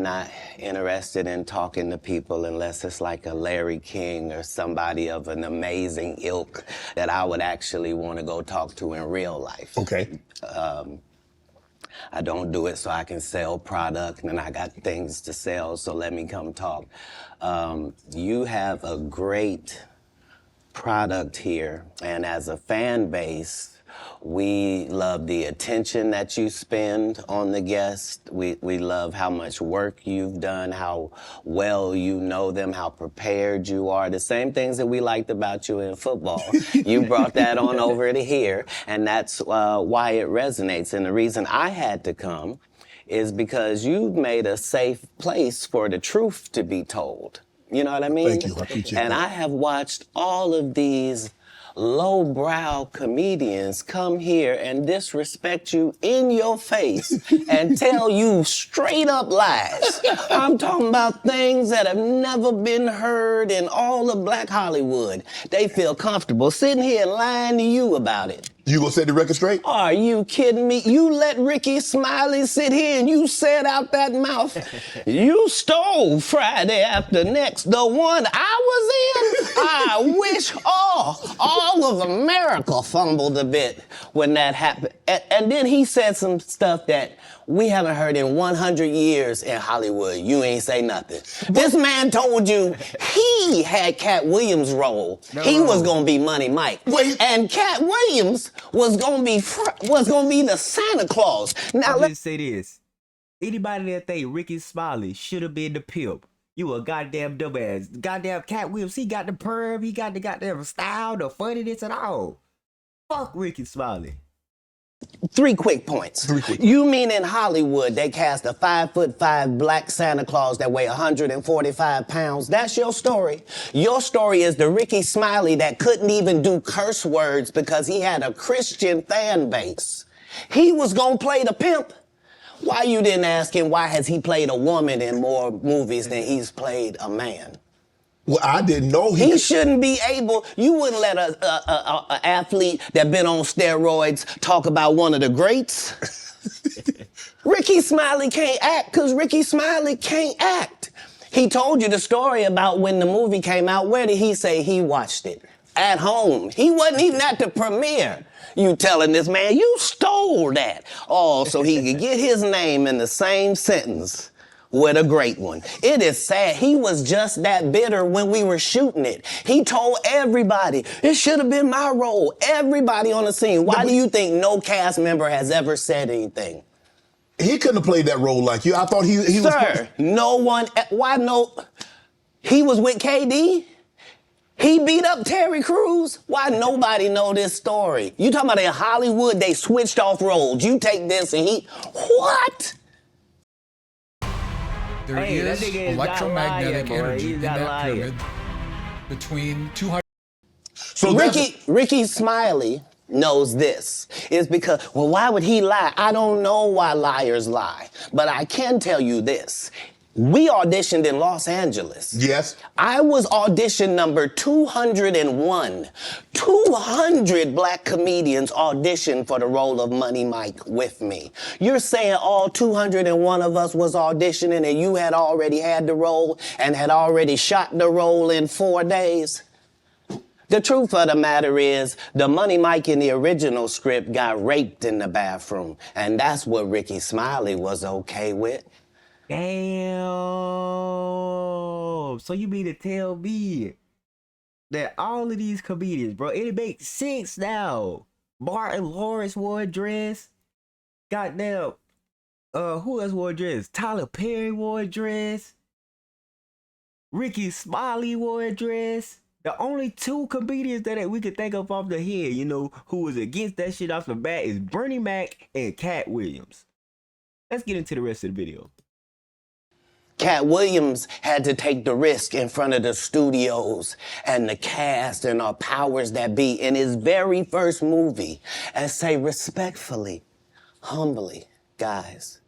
not interested in talking to people unless it's like a Larry King or somebody of an amazing ilk that I would actually want to go talk to in real life. Okay. I don't do it so I can sell product, and I got things to sell, so let me come talk. You have a great product here, and as a fan base, we love the attention that you spend on the guest. We love how much work you've done, how well you know them, how prepared you are. The same things that we liked about you in football. You brought that on over to here, and that's why it resonates. And the reason I had to come is because you've made a safe place for the truth to be told. You know what I mean? Thank you. I appreciate and that. I have watched all of these lowbrow comedians come here and disrespect you in your face and tell you straight up lies. I'm talking about things that have never been heard in all of Black Hollywood. They feel comfortable sitting here and lying to you about it. You gonna set the record straight? Are you kidding me? You let Ricky Smiley sit here and you said out that mouth, you stole Friday After Next, the one I was in? I wish all of America fumbled a bit when that happened. And then he said some stuff that we haven't heard in 100 years in Hollywood. You ain't say nothing. This man told you he had Katt Williams' role. He was gonna be Money Mike. And Katt Williams was gonna be the Santa Claus. Now I'll just say this. Anybody that think Ricky Smiley should have been the pimp, you a goddamn dumbass. Goddamn Katt Williams, he got the perm, he got the goddamn style, the funniness and all. Fuck Ricky Smiley. 3 quick points. You mean in Hollywood they cast a 5'5" black Santa Claus that weigh 145 pounds? That's your story. Your story is the Ricky Smiley that couldn't even do curse words because he had a Christian fan base. He was gonna play the pimp. Why you didn't ask him why has he played a woman in more movies than he's played a man? Well, I didn't know he shouldn't be able. You wouldn't let a athlete that been on steroids talk about one of the greats. Ricky Smiley can't act because Ricky Smiley can't act. He told you the story about when the movie came out. Where did he say he watched it? At home. He wasn't even at the premiere. You telling this man, you stole that. Oh, so he could get his name in the same sentence with a great one. It is sad. He was just that bitter when we were shooting it. He told everybody, it should have been my role. Everybody on the scene. Why do you think no cast member has ever said anything? He couldn't have played that role like you. I thought he was... Sir, no one... Why no... He was with KD? He beat up Terry Crews? Why nobody know this story? You talking about in Hollywood, they switched off roles. You take this and he... What? There is electromagnetic energy in that pyramid between 200... So Ricky Smiley knows this. It's because, well, why would he lie? I don't know why liars lie. But I can tell you this. We auditioned in Los Angeles. Yes. I was audition number 201. 200 black comedians auditioned for the role of Money Mike with me. You're saying all 201 of us was auditioning and you had already had the role and had already shot the role in 4 days? The truth of the matter is, the Money Mike in the original script got raped in the bathroom, and that's what Ricky Smiley was okay with. Damn. So you mean to tell me that all of these comedians, bro, it makes sense now. Martin Lawrence wore a dress. Goddamn. Who else wore a dress? Tyler Perry wore a dress. Ricky Smiley wore a dress. The only 2 comedians that we could think of off the head, you know, who was against that shit off the bat is Bernie Mac and Katt Williams. Let's get into the rest of the video. Katt Williams had to take the risk in front of the studios and the cast and our powers that be in his very first movie and say respectfully, humbly, guys,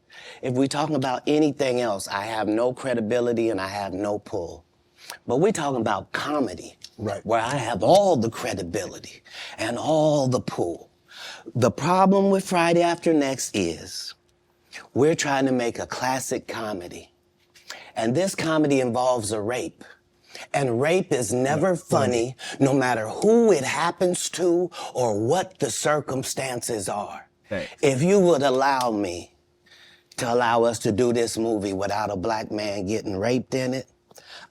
if we talking about anything else, I have no credibility and I have no pull. But we're talking about comedy, right, where I have all the credibility and all the pull. The problem with Friday After Next is we're trying to make a classic comedy. And this comedy involves a rape. And rape is never funny, no matter who it happens to or what the circumstances are. Thanks. If you would allow me to allow us to do this movie without a black man getting raped in it,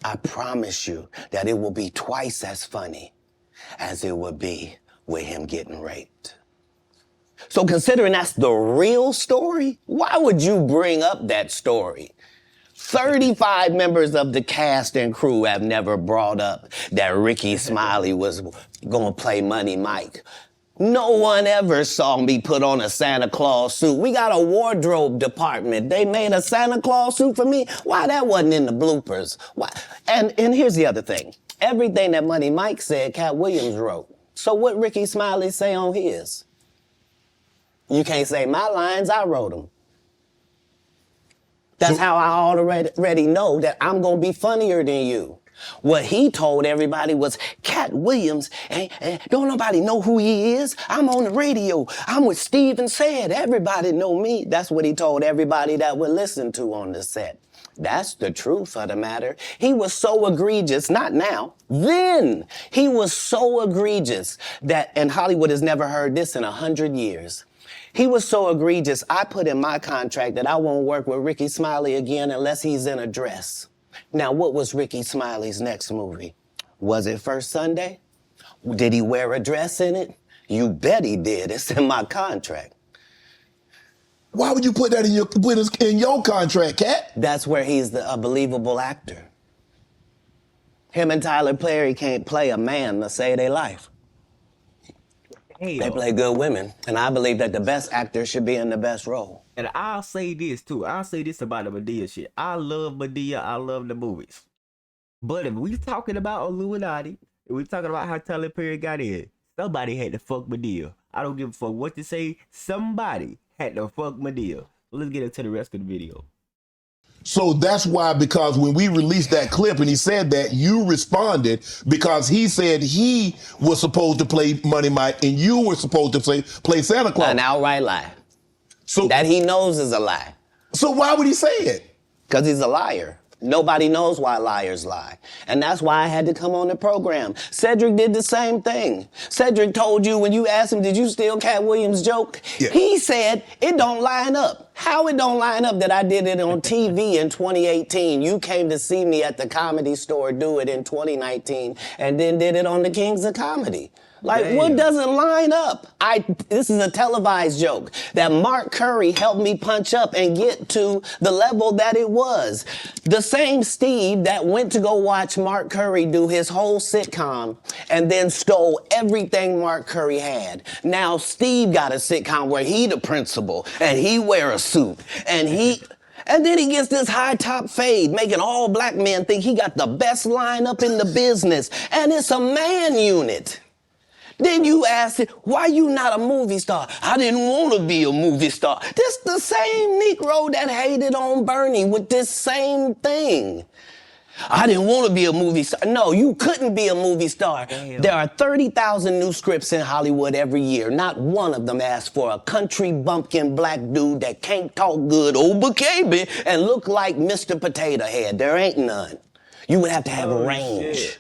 I promise you that it will be twice as funny as it would be with him getting raped. So considering that's the real story, why would you bring up that story? 35 members of the cast and crew have never brought up that Ricky Smiley was gonna play Money Mike. No one ever saw me put on a Santa Claus suit. We got a wardrobe department. They made a Santa Claus suit for me. Why that wasn't in the bloopers? Why? And here's the other thing. Everything that Money Mike said, Katt Williams wrote. So what Ricky Smiley say on his? You can't say my lines, I wrote them. That's how I already know that I'm gonna be funnier than you. What he told everybody was, Katt Williams, and don't nobody know who he is. I'm on the radio. I'm with Steven Said. Everybody know me. That's what he told everybody that would listen to on the set. That's the truth of the matter. He was so egregious, not now, then. He was so egregious that, and Hollywood has never heard this in 100 years. He was so egregious, I put in my contract that I won't work with Ricky Smiley again unless he's in a dress. Now, what was Ricky Smiley's next movie? Was it First Sunday? Did he wear a dress in it? You bet he did. It's in my contract. Why would you put that in your contract, Katt? That's where he's a believable actor. Him and Tyler Perry can't play a man to save their life. Hell. They play good women, and I believe that the best actor should be in the best role. And I'll say this too. I'll say this about the Madea shit. I love Madea. I love the movies. But if we talking about Illuminati, if we talking about how Tyler Perry got in, somebody had to fuck Madea. I don't give a fuck what to say. Somebody had to fuck Madea. Let's get into the rest of the video. So that's why, because when we released that clip and he said that, you responded because he said he was supposed to play Money Mike and you were supposed to play Santa Claus. An outright lie. So that he knows is a lie. So why would he say it? Because he's a liar. Nobody knows why liars lie. And that's why I had to come on the program. Cedric did the same thing. Cedric told you when you asked him, did you steal Katt Williams' joke? Yeah. He said, it don't line up. How it don't line up that I did it on TV in 2018? You came to see me at the Comedy Store do it in 2019 and then did it on the Kings of Comedy. Like, damn. What doesn't line up? This is a televised joke that Mark Curry helped me punch up and get to the level that it was. The same Steve that went to go watch Mark Curry do his whole sitcom and then stole everything Mark Curry had. Now Steve got a sitcom where he the principal and he wear a suit and then he gets this high top fade, making all black men think he got the best lineup in the business. And it's a man unit. Then you ask it, why you not a movie star? I didn't want to be a movie star. This the same Negro that hated on Bernie with this same thing. I didn't want to be a movie star. No, you couldn't be a movie star. Damn. There are 30,000 new scripts in Hollywood every year. Not one of them asks for a country bumpkin black dude that can't talk good, baby, and look like Mr. Potato Head. There ain't none. You would have to have a range. Shit.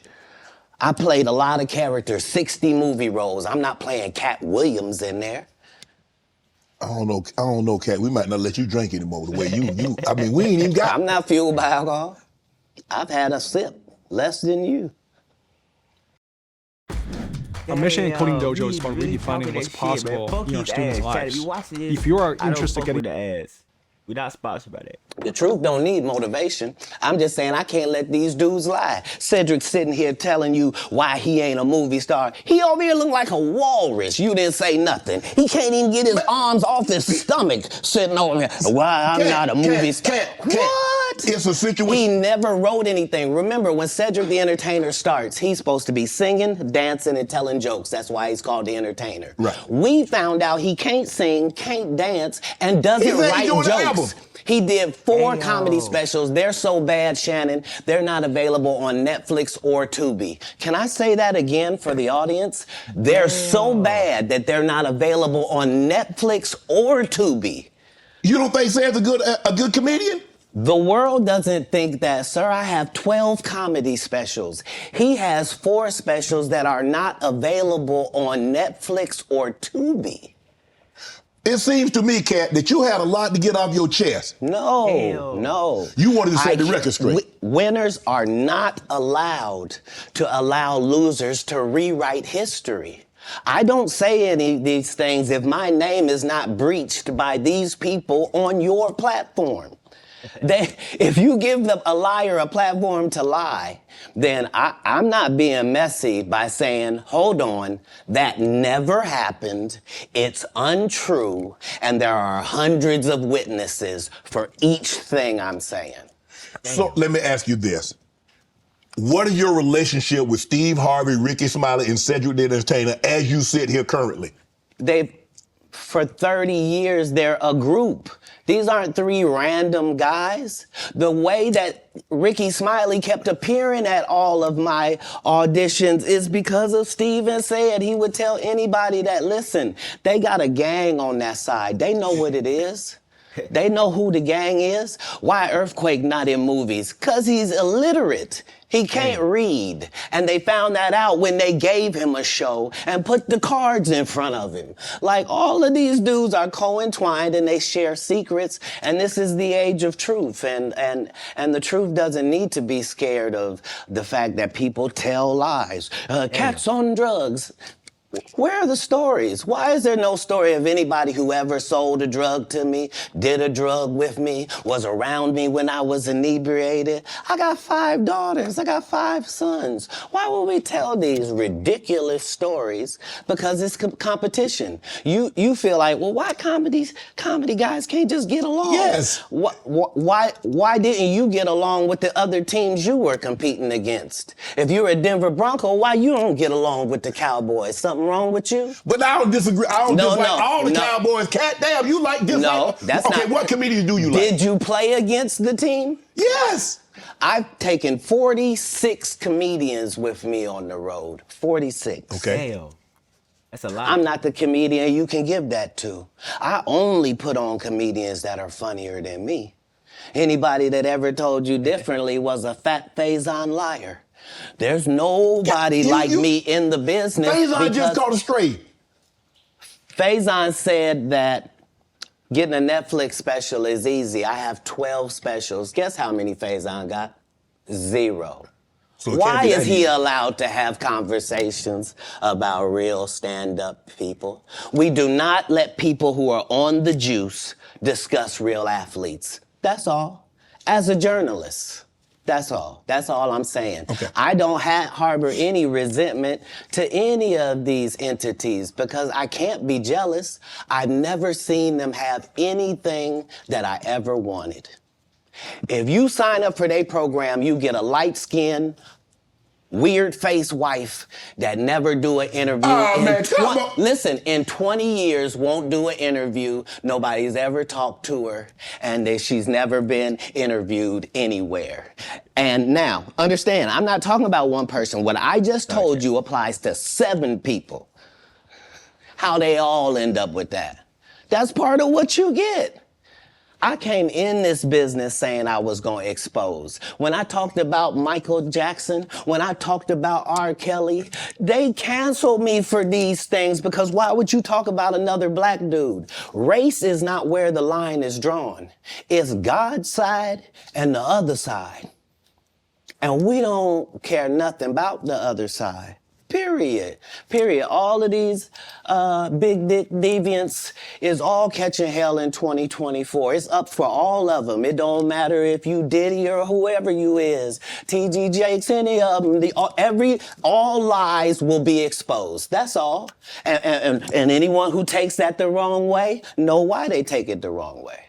I played a lot of characters, 60 movie roles. I'm not playing Katt Williams in there. I don't know, Katt. We might not let you drink anymore the way you. I mean, we ain't even got. I'm not fueled by alcohol. I've had a sip, less than you. Our mission in Coding Dojo is about redefining what's possible in our students' lives. If you are interested in getting... We're not sponsored by that. The truth don't need motivation. I'm just saying I can't let these dudes lie. Cedric's sitting here telling you why he ain't a movie star. He over here look like a walrus. You didn't say nothing. He can't even get his arms off his stomach sitting over here. Why I'm not a movie star. What? It's a situation. He never wrote anything. Remember, when Cedric the Entertainer starts, he's supposed to be singing, dancing, and telling jokes. That's why he's called the Entertainer. Right. We found out he can't sing, can't dance, and doesn't write jokes. He did 4 comedy specials. They're so bad, Shannon, they're not available on Netflix or Tubi. Can I say that again for the audience? They're so bad that they're not available on Netflix or Tubi. You don't think Sam's a good comedian? The world doesn't think that, sir. I have 12 comedy specials. He has 4 specials that are not available on Netflix or Tubi. It seems to me, Katt, that you had a lot to get off your chest. No. You wanted to set the record straight. Winners are not allowed to allow losers to rewrite history. I don't say any of these things if my name is not breached by these people on your platform. If you give a liar a platform to lie, then I'm not being messy by saying, hold on, that never happened, it's untrue, and there are hundreds of witnesses for each thing I'm saying. So let me ask you this. What is your relationship with Steve Harvey, Ricky Smiley, and Cedric the Entertainer as you sit here currently? For 30 years, they're a group. These aren't 3 random guys. The way that Ricky Smiley kept appearing at all of my auditions is because of Steven said he would tell anybody that, listen, they got a gang on that side. They know what it is. They know who the gang is. Why Earthquake not in movies? 'Cause he's illiterate. He can't read. And they found that out when they gave him a show and put the cards in front of him. Like, all of these dudes are co-entwined and they share secrets, and this is the age of truth. And the truth doesn't need to be scared of the fact that people tell lies. Katt's on drugs. Where are the stories? Why is there no story of anybody who ever sold a drug to me, did a drug with me, was around me when I was inebriated? I got 5 daughters. I got 5 sons. Why would we tell these ridiculous stories? Because it's competition. You feel like, well, why comedy guys can't just get along? Yes. Why didn't you get along with the other teams you were competing against? If you're a Denver Bronco, why you don't get along with the Cowboys? Something wrong with you? But I don't disagree. I don't dislike all the Cowboys. Katt, damn, you like this? No, that's not. Okay, what comedians do you like? Did you play against the team? Yes. I've taken 46 comedians with me on the road. 46. Okay. Damn. That's a lot. I'm not the comedian you can give that to. I only put on comedians that are funnier than me. Anybody that ever told you differently was a fat Faison liar. There's nobody like me in the business. Faison just caught a stray. Faison said that getting a Netflix special is easy. I have 12 specials. Guess how many Faison got? 0. So why is he allowed to have conversations about real stand-up people? We do not let people who are on the juice discuss real athletes. That's all. As a journalist. That's all. That's all I'm saying. Okay. I don't harbor any resentment to any of these entities because I can't be jealous. I've never seen them have anything that I ever wanted. If you sign up for their program, you get a light-skinned, weird-faced wife that never do an interview. Listen, in 20 years, won't do an interview. Nobody's ever talked to her, and she's never been interviewed anywhere. And now, understand, I'm not talking about one person. What I just told you applies to 7 people. How they all end up with that. That's part of what you get. I came in this business saying I was going to expose. When I talked about Michael Jackson, when I talked about R. Kelly, they canceled me for these things because why would you talk about another black dude? Race is not where the line is drawn. It's God's side and the other side. And we don't care nothing about the other side. Period. All of these big dick deviants is all catching hell in 2024. It's up for all of them. It don't matter if you Diddy or whoever you is. T.G. Jakes, any of them. All lies will be exposed. That's all. And anyone who takes that the wrong way, know why they take it the wrong way.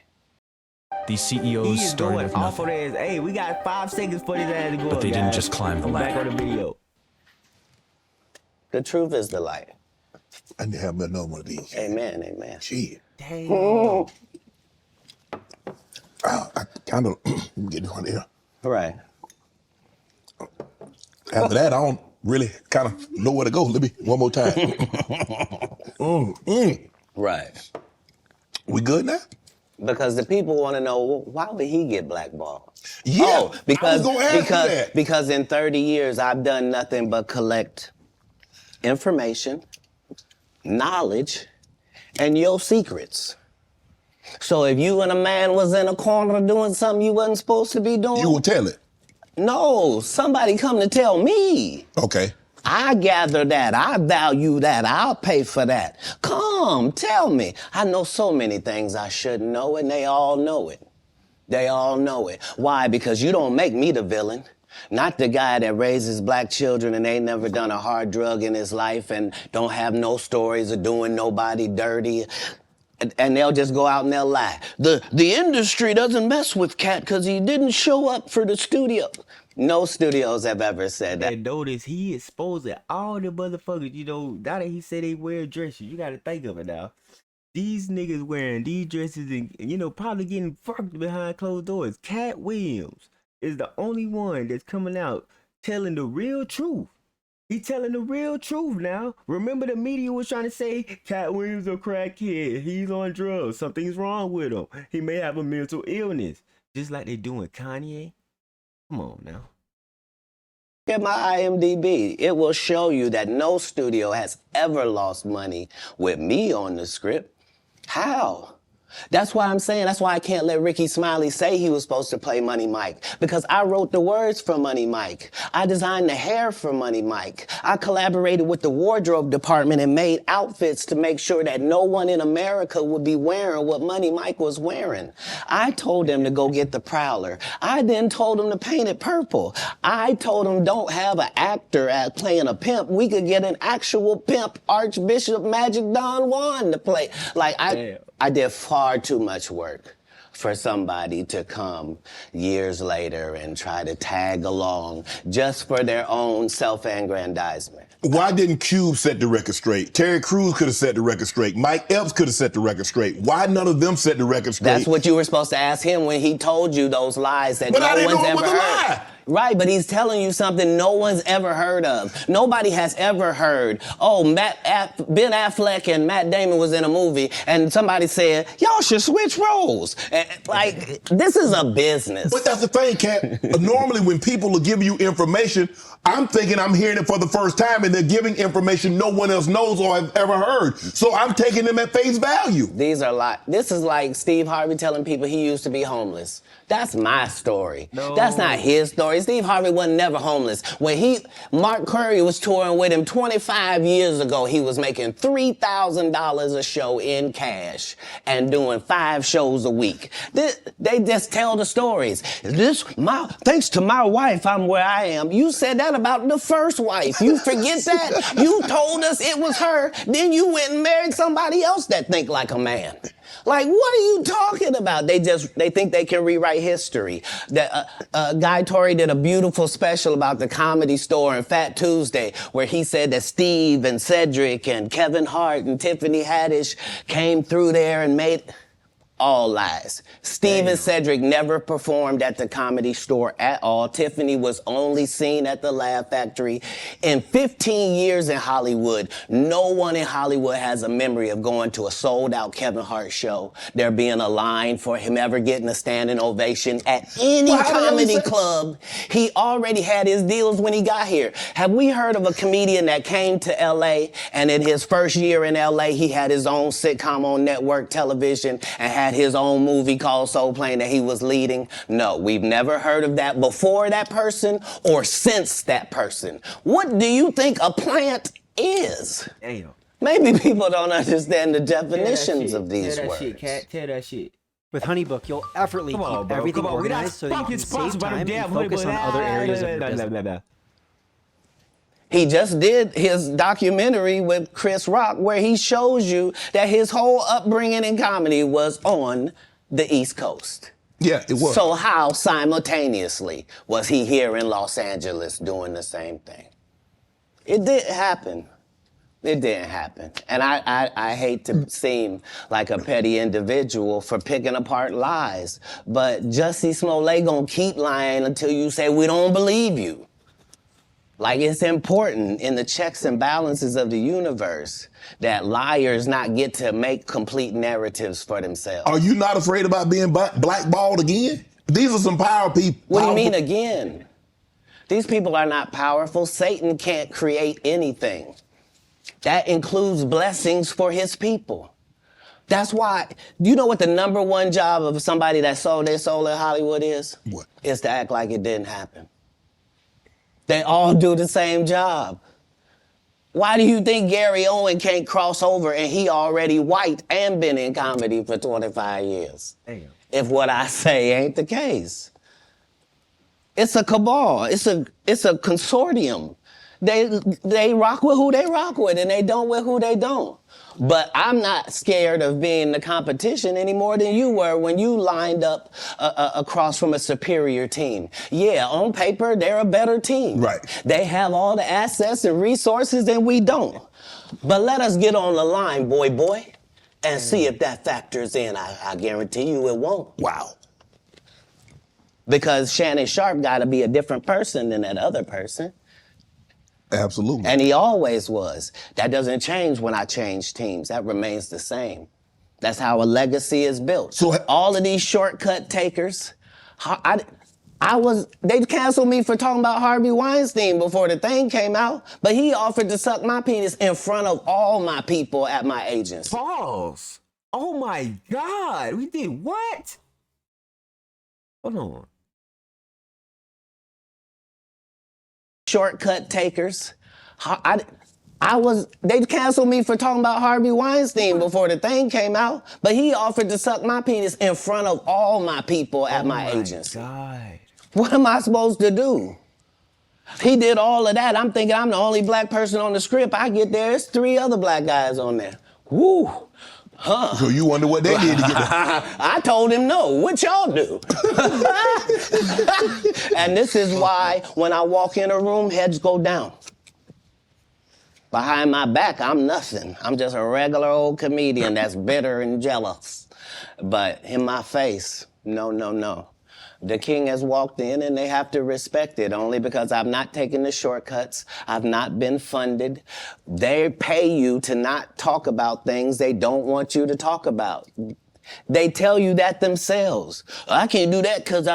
These CEOs started with nothing. Hey, we got 5 seconds for this ad to go. But they didn't just climb the ladder. Back on the video. The truth is the light. I need to have another one of these. Amen, amen. Shit. Damn. I kind of get this one here. Right. After that, I don't really kind of know where to go. Let me one more time. Right. We good now? Because the people want to know, well, why would he get blackballed? Yeah, oh, because, I was gonna ask you that. Because in 30 years, I've done nothing but collect information, knowledge, and your secrets. So if you and a man was in a corner doing something you wasn't supposed to be doing... You will tell it. No, somebody come to tell me. Okay. I gather that, I value that, I'll pay for that. Come, tell me. I know so many things I shouldn't know, and they all know it. They all know it. Why? Because you don't make me the villain. Not the guy that raises black children and ain't never done a hard drug in his life and don't have no stories of doing nobody dirty. And they'll just go out and they'll lie. The industry doesn't mess with Katt because he didn't show up for the studio. No studios have ever said that. And notice he exposing all the motherfuckers, now that he said they wear dresses, you gotta think of it now. These niggas wearing these dresses and, probably getting fucked behind closed doors. Katt Williams is the only one that's coming out telling the real truth. He telling the real truth now. Remember the media was trying to say, Katt Williams a crackhead, he's on drugs, something's wrong with him. He may have a mental illness. Just like they doing Kanye. Come on now. At my IMDb, it will show you that no studio has ever lost money with me on the script. How? That's why I'm saying, that's why I can't let Ricky Smiley say he was supposed to play Money Mike. Because I wrote the words for Money Mike. I designed the hair for Money Mike. I collaborated with the wardrobe department and made outfits to make sure that no one in America would be wearing what Money Mike was wearing. I told them to go get the Prowler. I then told them to paint it purple. I told them don't have an actor playing a pimp. We could get an actual pimp, Archbishop Magic Don Juan to play. I did far too much work for somebody to come years later and try to tag along just for their own self-aggrandizement. Why didn't Cube set the record straight? Terry Crews could have set the record straight. Mike Epps could have set the record straight. Why none of them set the record straight? That's what you were supposed to ask him when he told you those lies that no one's ever heard. Right, but he's telling you something no one's ever heard of. Nobody has ever heard, Ben Affleck and Matt Damon was in a movie and somebody said, y'all should switch roles. This is a business. But that's the thing, Katt. Normally when people will give you information, I'm thinking I'm hearing it for the first time and they're giving information no one else knows or has ever heard. So I'm taking them at face value. These are like, this is like Steve Harvey telling people he used to be homeless. That's my story. No. That's not his story. Steve Harvey wasn't never homeless. When Mark Curry was touring with him 25 years ago, he was making $3,000 a show in cash and doing 5 shows a week. They just tell the stories. Thanks to my wife, I'm where I am. You said that about the first wife. You forget that? You told us it was her. Then you went and married somebody else that think like a man. Like, what are you talking about? They think they can rewrite history. Guy Torrey did a beautiful special about the Comedy Store and Fat Tuesday, where he said that Steve and Cedric and Kevin Hart and Tiffany Haddish came through there and made... All lies. Steve and Cedric never performed at the Comedy Store at all. Tiffany was only seen at the Laugh Factory. In 15 years in Hollywood, no one in Hollywood has a memory of going to a sold-out Kevin Hart show, there being a line for him ever getting a standing ovation at any comedy club. He already had his deals when he got here. Have we heard of a comedian that came to L.A. and in his first year in L.A. he had his own sitcom on network television and had his own movie called Soul Plane that he was leading? No, we've never heard of that before that person or since that person. What do you think a plant is? Damn. Maybe people don't understand the definitions of these words. Shit, Katt. Tell that shit. With HoneyBook, you'll effortlessly keep everything organized so that you can save time and focus on other areas of your business. He just did his documentary with Chris Rock where he shows you that his whole upbringing in comedy was on the East Coast. Yeah, it was. So how simultaneously was he here in Los Angeles doing the same thing? It didn't happen. It didn't happen. And I hate to seem like a petty individual for picking apart lies, but Jussie Smollett gonna keep lying until you say we don't believe you. Like, it's important in the checks and balances of the universe that liars not get to make complete narratives for themselves. Are you not afraid about being blackballed again? These are some power people. What do you mean again? These people are not powerful. Satan can't create anything. That includes blessings for his people. That's why, you know what the #1 job of somebody that sold their soul in Hollywood is? What? Is to act like it didn't happen. They all do the same job. Why do you think Gary Owen can't cross over and he already white and been in comedy for 25 years? Damn. If what I say ain't the case. It's a cabal. It's a consortium. They rock with who they rock with and they don't with who they don't. But I'm not scared of being the competition any more than you were when you lined up across from a superior team. Yeah, on paper, they're a better team. Right. They have all the assets and resources and we don't. But let us get on the line, boy, and see if that factors in. I guarantee you it won't. Wow. Because Shannon Sharp got to be a different person than that other person. Absolutely. And he always was. That doesn't change when I change teams. That remains the same. That's how a legacy is built. So all of these shortcut takers, they canceled me for talking about Harvey Weinstein before the thing came out, but he offered to suck my penis in front of all my people at my agency. Pause. Oh my God. We did what? Hold on. Shortcut takers. They canceled me for talking about Harvey Weinstein before the thing came out, but he offered to suck my penis in front of all my people at my agency. God. What am I supposed to do? He did all of that. I'm thinking I'm the only black person on the script. I get there, it's 3 other black guys on there. Woo. Huh. So you wonder what they did to get there. I told him no. What y'all do? And this is why when I walk in a room, heads go down. Behind my back, I'm nothing. I'm just a regular old comedian that's bitter and jealous. But in my face, no. The king has walked in and they have to respect it only because I've not taken the shortcuts. I've not been funded. They pay you to not talk about things they don't want you to talk about. They tell you that themselves. I can't do that because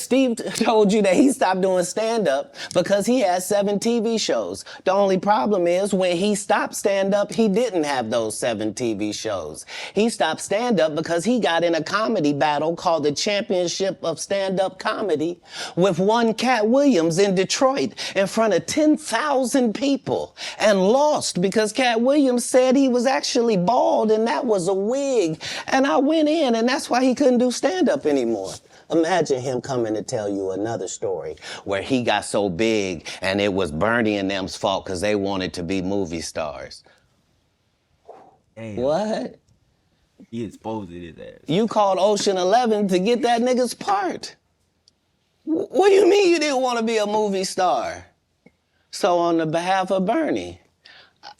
Steve told you that he stopped doing stand-up because he had 7 TV shows. The only problem is when he stopped stand-up, he didn't have those 7 TV shows. He stopped stand-up because he got in a comedy battle called the Championship of Stand-Up Comedy with one Katt Williams in Detroit in front of 10,000 people and lost because Katt Williams said he was actually bald and that was a wig. And I went in, and that's why he couldn't do stand-up anymore. Imagine him coming to tell you another story where he got so big and it was Bernie and them's fault because they wanted to be movie stars. Damn. What? He exposed his ass. You called Ocean 11 to get that nigga's part. What do you mean you didn't want to be a movie star? So on the behalf of Bernie,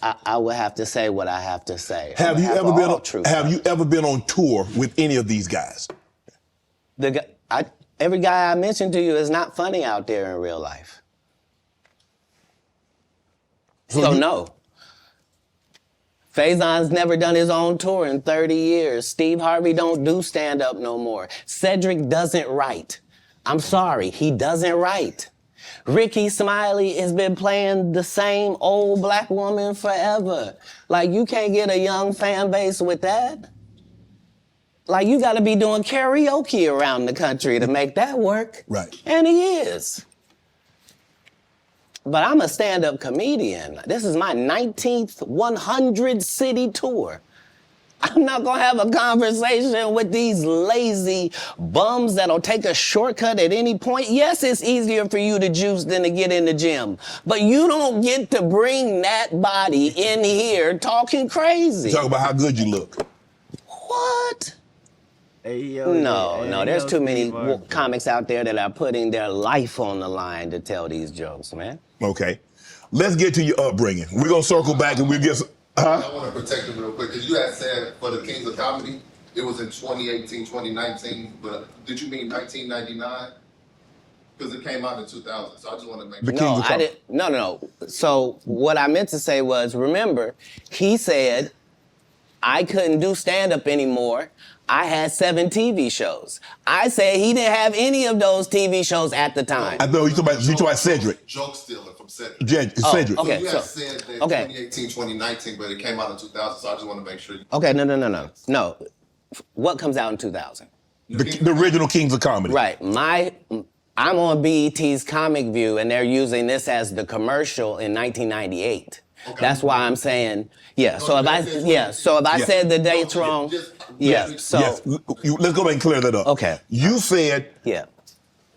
I would have to say what I have to say. Have you ever been on tour with any of these guys? Every guy I mentioned to you is not funny out there in real life. So no. Faison's never done his own tour in 30 years. Steve Harvey don't do stand-up no more. Cedric doesn't write. I'm sorry, he doesn't write. Ricky Smiley has been playing the same old black woman forever. Like, you can't get a young fan base with that. Like, you gotta be doing karaoke around the country to make that work. Right. And he is. But I'm a stand-up comedian. This is my 19th 100-city tour. I'm not gonna have a conversation with these lazy bums that'll take a shortcut at any point. Yes, it's easier for you to juice than to get in the gym, but you don't get to bring that body in here talking crazy. Talk about how good you look. What? Hey, yo, No, there's too many comics out there that are putting their life on the line to tell these jokes, man. Okay. Let's get to your upbringing. We're gonna circle back and we'll get some, I want to protect him real quick, because you had said for the Kings of Comedy, it was in 2018, 2019, but did you mean 1999? because it came out in 2000. So I just want to make The sure. Kings of Comedy. No. So what I meant to say was, remember, he said I couldn't do stand-up anymore. I had 7 TV shows. I said he didn't have any of those TV shows at the time. I know you talking about Cedric. Joke stealer from Cedric. Cedric. Okay, So you had said that 2018, 2019, but it came out in 2000. So I just want to make sure. Okay, no. What comes out in 2000? The original Kings of Comedy. Right. I'm on BET's Comic View, and they're using this as the commercial in 1998. Okay. That's why I'm saying, yeah. So if I said the dates wrong, Let's go back and clear that up. Okay. You said,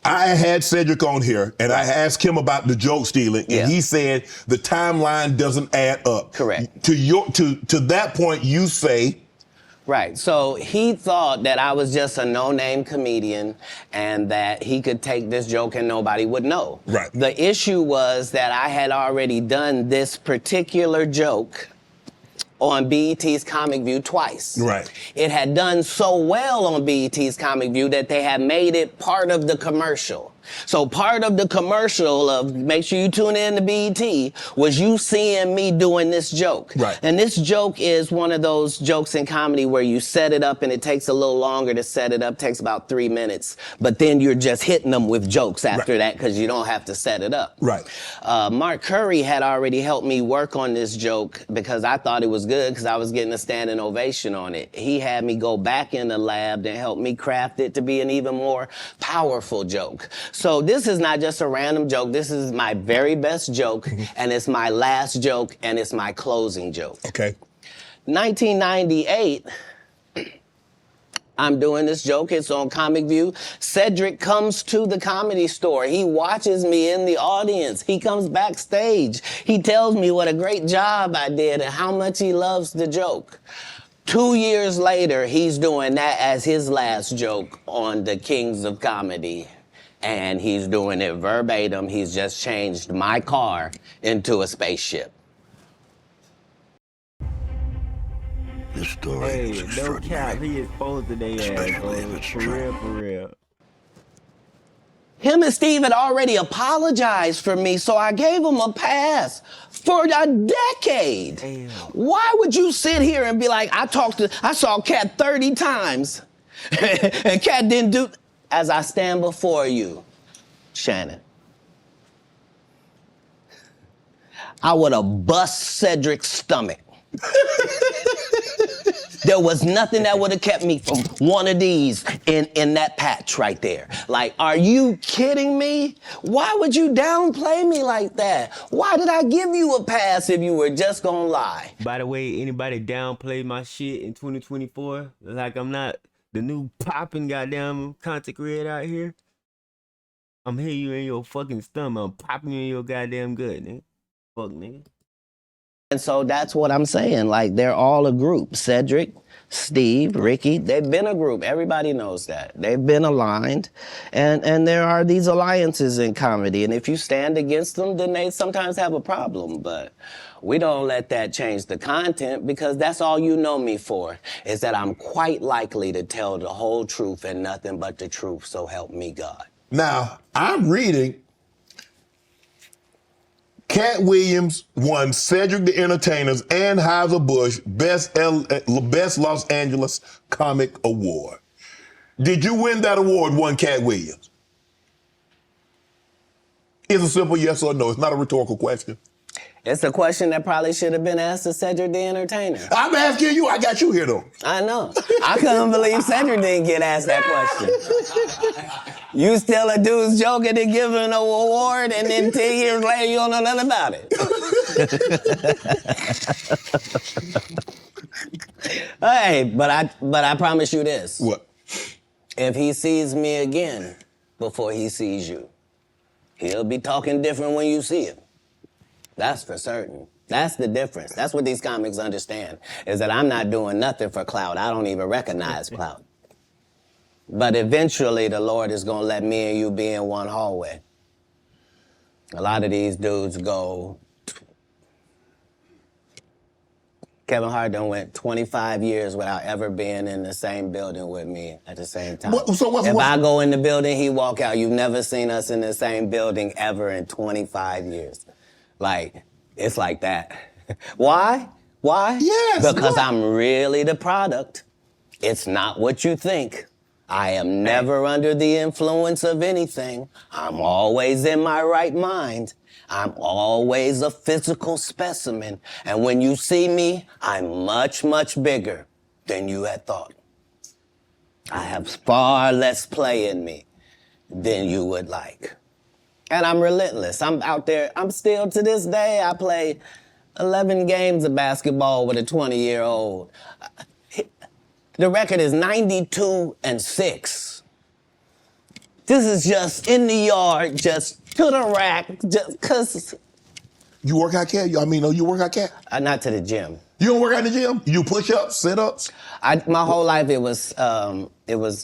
I had Cedric on here, and I asked him about the joke stealing, and he said the timeline doesn't add up. Correct. To that point, you say. Right. So he thought that I was just a no-name comedian and that he could take this joke and nobody would know. Right. The issue was that I had already done this particular joke on BET's Comic View twice. Right. It had done so well on BET's Comic View that they had made it part of the commercial. So part of the commercial of make sure you tune in to BET was you seeing me doing this joke. Right. And this joke is one of those jokes in comedy where you set it up and it takes a little longer to set it up, takes about 3 minutes, but then you're just hitting them with jokes after that because you don't have to set it up. Right. Mark Curry had already helped me work on this joke because I thought it was good because I was getting a standing ovation on it. He had me go back in the lab and help me craft it to be an even more powerful joke. So this is not just a random joke. This is my very best joke, and it's my last joke, and it's my closing joke. Okay. 1998, I'm doing this joke. It's on Comic View. Cedric comes to the Comedy Store. He watches me in the audience. He comes backstage. He tells me what a great job I did and how much he loves the joke. 2 years later, he's doing that as his last joke on the Kings of Comedy. And he's doing it verbatim. He's just changed my car into a spaceship. This story is extraordinary. No cap, he exposed to their ass, bro. For real. Him and Steve had already apologized for me, so I gave him a pass for a decade. Damn. Why would you sit here and be like, I saw Katt 30 times, and Katt didn't do... As I stand before you, Shannon, I would have bust Cedric's stomach. There was nothing that would have kept me from one of these in that patch right there. Like, are you kidding me? Why would you downplay me like that? Why did I give you a pass if you were just gonna lie? By the way, anybody downplay my shit in 2024? Like I'm not the new popping goddamn content creator out here? I'm hitting you in your fucking stomach. I'm popping you in your goddamn gut, nigga. Fuck, nigga. And so that's what I'm saying. Like, they're all a group. Cedric, Steve, Ricky, they've been a group. Everybody knows that. They've been aligned. And there are these alliances in comedy. And if you stand against them, then they sometimes have a problem. But we don't let that change the content because that's all you know me for, is that I'm quite likely to tell the whole truth and nothing but the truth, so help me God. Now, I'm reading Katt Williams won Cedric the Entertainer's and Anheuser-Busch Best Los Angeles Comic Award. Did you win that award, won Katt Williams? It's a simple yes or no. It's not a rhetorical question. It's a question that probably should have been asked to Cedric the Entertainer. I'm asking you. I got you here, though. I know. I couldn't believe Cedric didn't get asked that question. You steal a dude's joke and then give him an award, and then 10 years later, you don't know nothing about it. Hey, but I promise you this. What? If he sees me again before he sees you, he'll be talking different when you see him. That's for certain. That's the difference. That's what these comics understand, is that I'm not doing nothing for clout. I don't even recognize clout. But eventually, the Lord is going to let me and you be in one hallway. A lot of these dudes go, Kevin Hart done went 25 years without ever being in the same building with me at the same time. If I go in the building, he walk out. You've never seen us in the same building ever in 25 years. Like, it's like that. Why? Why? Yes. Because I'm really the product. It's not what you think. I am never under the influence of anything. I'm always in my right mind. I'm always a physical specimen. And when you see me, I'm much, much bigger than you had thought. I have far less play in me than you would like. And I'm relentless. I'm out there. I'm still, to this day, I play 11 games of basketball with a 20-year-old. The record is 92-6. This is just in the yard, just to the rack, just cause. You work out, Cat? You work out, Cat? Not to the gym. You don't work out in the gym? You do push-ups, sit-ups? My whole life it was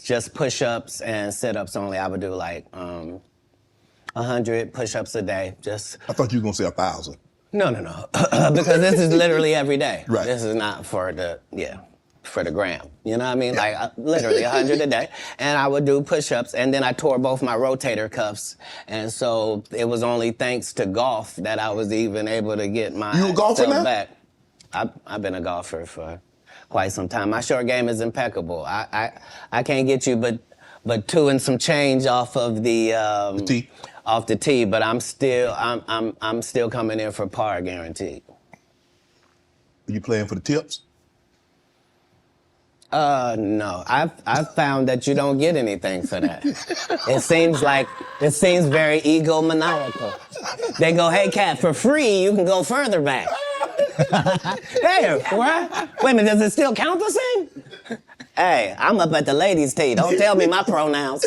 just push-ups and sit-ups only. I would do like 100 push-ups a day. Just. I thought you were gonna say 1,000. No. Because this is literally every day. Right. This is not for the gram. You know what I mean? Like literally 100 a day. And I would do push-ups, and then I tore both my rotator cuffs. And so it was only thanks to golf that I was even able to get my You a golfer now? back. I've been a golfer for quite some time. My short game is impeccable. I can't get you but 2 and some change off of the tee. Off the tee, but I'm still coming in for par guaranteed. Are you playing for the tips? No. I've found that you don't get anything for that. It seems very egomaniacal. They go, hey, Katt, for free, you can go further back. Hey, what? Wait a minute, does it still count the same? Hey, I'm up at the ladies' tee. Don't tell me my pronouns.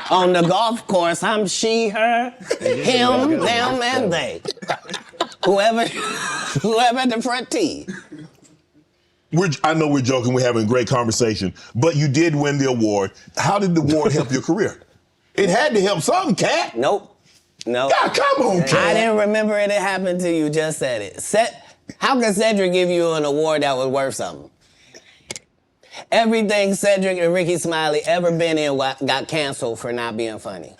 On the golf course, I'm she, her, him, them, and they. Whoever at the front tee. I know we're joking, we're having a great conversation, but you did win the award. How did the award help your career? It had to help something, Katt. Nope. God, come on, Katt. I didn't remember it happened till you just said it. How can Cedric give you an award that was worth something? Everything Cedric and Ricky Smiley ever been in got canceled for not being funny.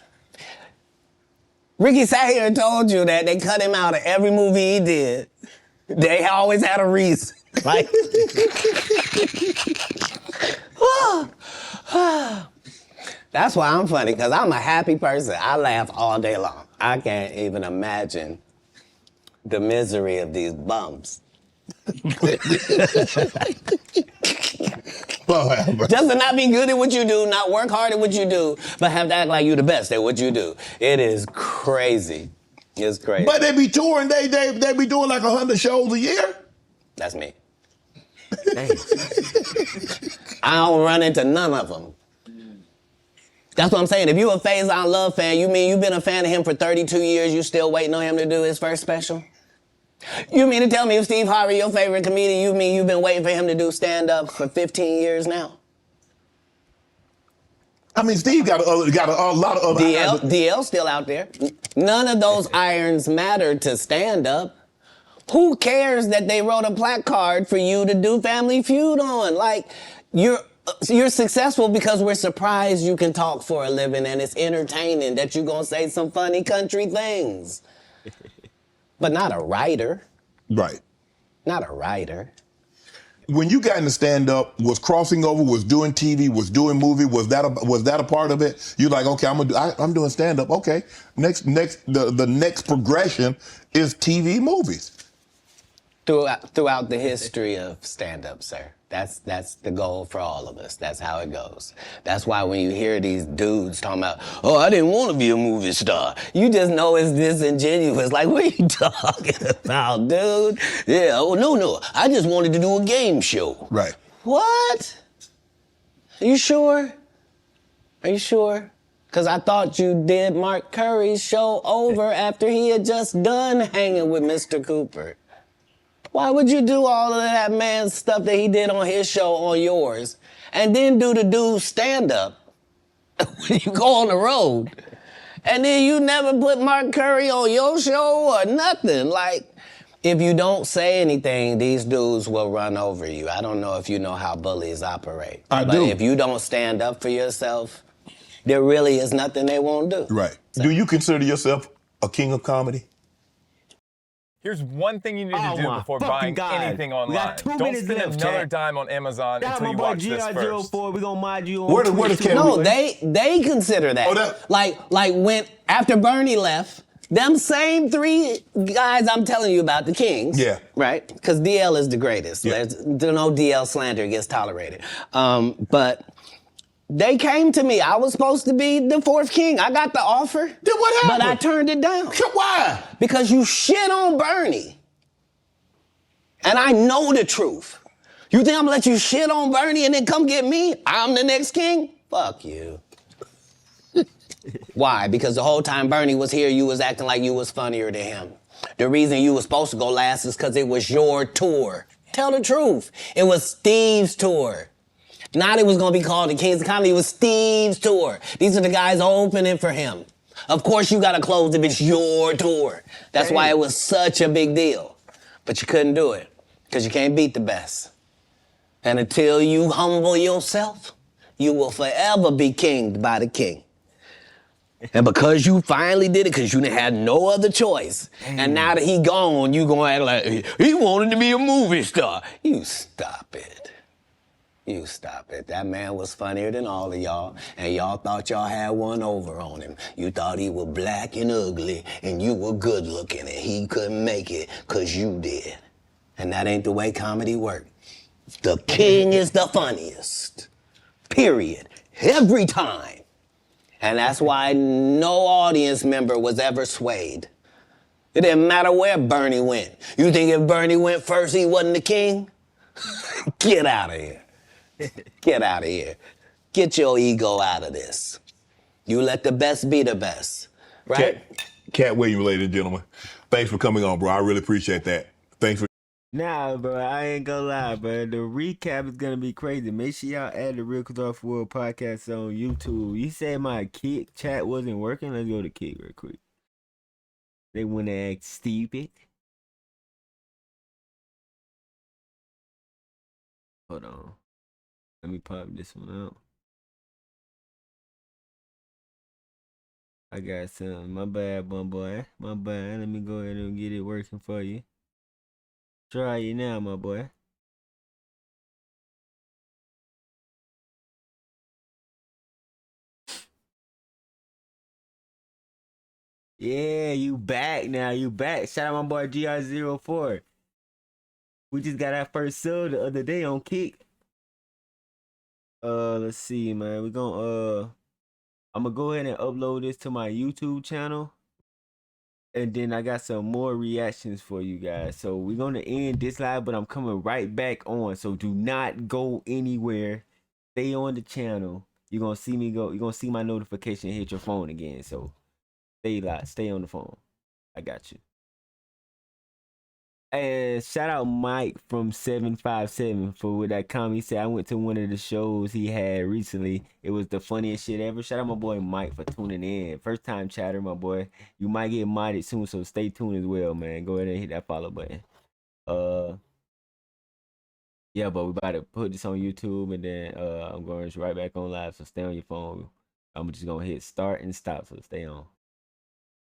Ricky sat here and told you that they cut him out of every movie he did. They always had a reason. Like, that's why I'm funny, because I'm a happy person. I laugh all day long. I can't even imagine the misery of these bums. Just to not be good at what you do, not work hard at what you do, but have to act like you the best at what you do. It is crazy. It's crazy. But they be touring, they be doing like 100 shows a year? That's me. I don't run into none of them. That's what I'm saying. If you a Faison Love fan, you mean you've been a fan of him for 32 years, you still waiting on him to do his first special? You mean to tell me if Steve Harvey, your favorite comedian, you mean you've been waiting for him to do stand-up for 15 years now? I mean, Steve got a lot of other DL's still out there. None of those irons matter to stand-up. Who cares that they wrote a placard for you to do Family Feud on? Like, you're successful because we're surprised you can talk for a living and it's entertaining that you're gonna say some funny country things. But not a writer. Right. Not a writer. When you got into stand-up, was crossing over, was doing TV, was doing movie, was that a part of it? You're like, okay, I'm doing stand-up. Okay, the next progression is TV movies. Throughout the history of stand-up, sir. That's the goal for all of us. That's how it goes. That's why when you hear these dudes talking about, oh, I didn't want to be a movie star, you just know it's disingenuous. Like, what are you talking about, dude? Yeah, oh, no, I just wanted to do a game show. Right. What? Are you sure? Are you sure? Because I thought you did Mark Curry's show over after he had just done hanging with Mr. Cooper. Why would you do all of that man's stuff that he did on his show on yours and then do the dude's stand-up when you go on the road? And then you never put Mark Curry on your show or nothing. Like, if you don't say anything, these dudes will run over you. I don't know if you know how bullies operate. But do. If you don't stand up for yourself, there really is nothing they won't do. Right. So. Do you consider yourself a king of comedy? Here's one thing you need to do before buying anything online. Don't spend another dime on Amazon until you watch this first. We're gonna mod you on where does No, they consider that. Like when after Bernie left, them same 3 guys I'm telling you about, the kings. Yeah. Right? Because DL is the greatest. Yeah. There's no DL slander gets tolerated. But they came to me. I was supposed to be the 4th king. I got the offer. Then what happened? But I turned it down. Why? Because you shit on Bernie. And I know the truth. You think I'm gonna let you shit on Bernie and then come get me? I'm the next king? Fuck you. Why? Because the whole time Bernie was here, you was acting like you was funnier than him. The reason you was supposed to go last is because it was your tour. Tell the truth. It was Steve's tour. Not it was going to be called the Kings of Comedy. It was Steve's tour. These are the guys opening for him. Of course you got to close if it's your tour. That's why it was such a big deal. But you couldn't do it because you can't beat the best. And until you humble yourself, you will forever be kinged by the king. And because you finally did it, because you didn't have no other choice, and now that he gone, you gonna act like he wanted to be a movie star. You stop it. You stop it. That man was funnier than all of y'all, and y'all thought y'all had one over on him. You thought he was black and ugly, and you were good looking, and he couldn't make it because you did. And that ain't the way comedy works. The king is the funniest. Period. Every time. And that's why no audience member was ever swayed. It didn't matter where Bernie went. You think if Bernie went first, he wasn't the king? Get out of here. Get out of here. Get your ego out of this. You let the best be the best, right? Katt Williams, ladies and gentlemen. Thanks for coming on, bro. I really appreciate that. Thanks for... Nah, bro, I ain't gonna lie, bro. The recap is gonna be crazy. Make sure y'all add the Real Cause Off World podcast on YouTube. You said my kick chat wasn't working. Let's go to kick real quick. They wanna act stupid. Hold on. Let me pop this one out. I got some. My bad, bum boy. My bad. Let me go ahead and get it working for you. Try you now, my boy. Yeah, you back now. You back. Shout out my boy GR04. We just got our first sub the other day on Kick. Let's see, man. We're gonna I'm gonna go ahead and upload this to my YouTube channel. And then I got some more reactions for you guys. So we're gonna end this live, but I'm coming right back on. So do not go anywhere. Stay on the channel. You're gonna see me go. You're gonna see my notification hit your phone again. So stay live. Stay on the phone. I got you. And shout out Mike from 757 for that comment. He said I went to one of the shows he had recently. It was the funniest shit ever. Shout out my boy Mike for tuning in. First time chatter, my boy. You might get modded soon, so stay tuned as well, man. Go ahead and hit that follow button. Yeah, but we about to put this on YouTube, and then I'm going right back on live. So stay on your phone. I'm just gonna hit start and stop. So stay on.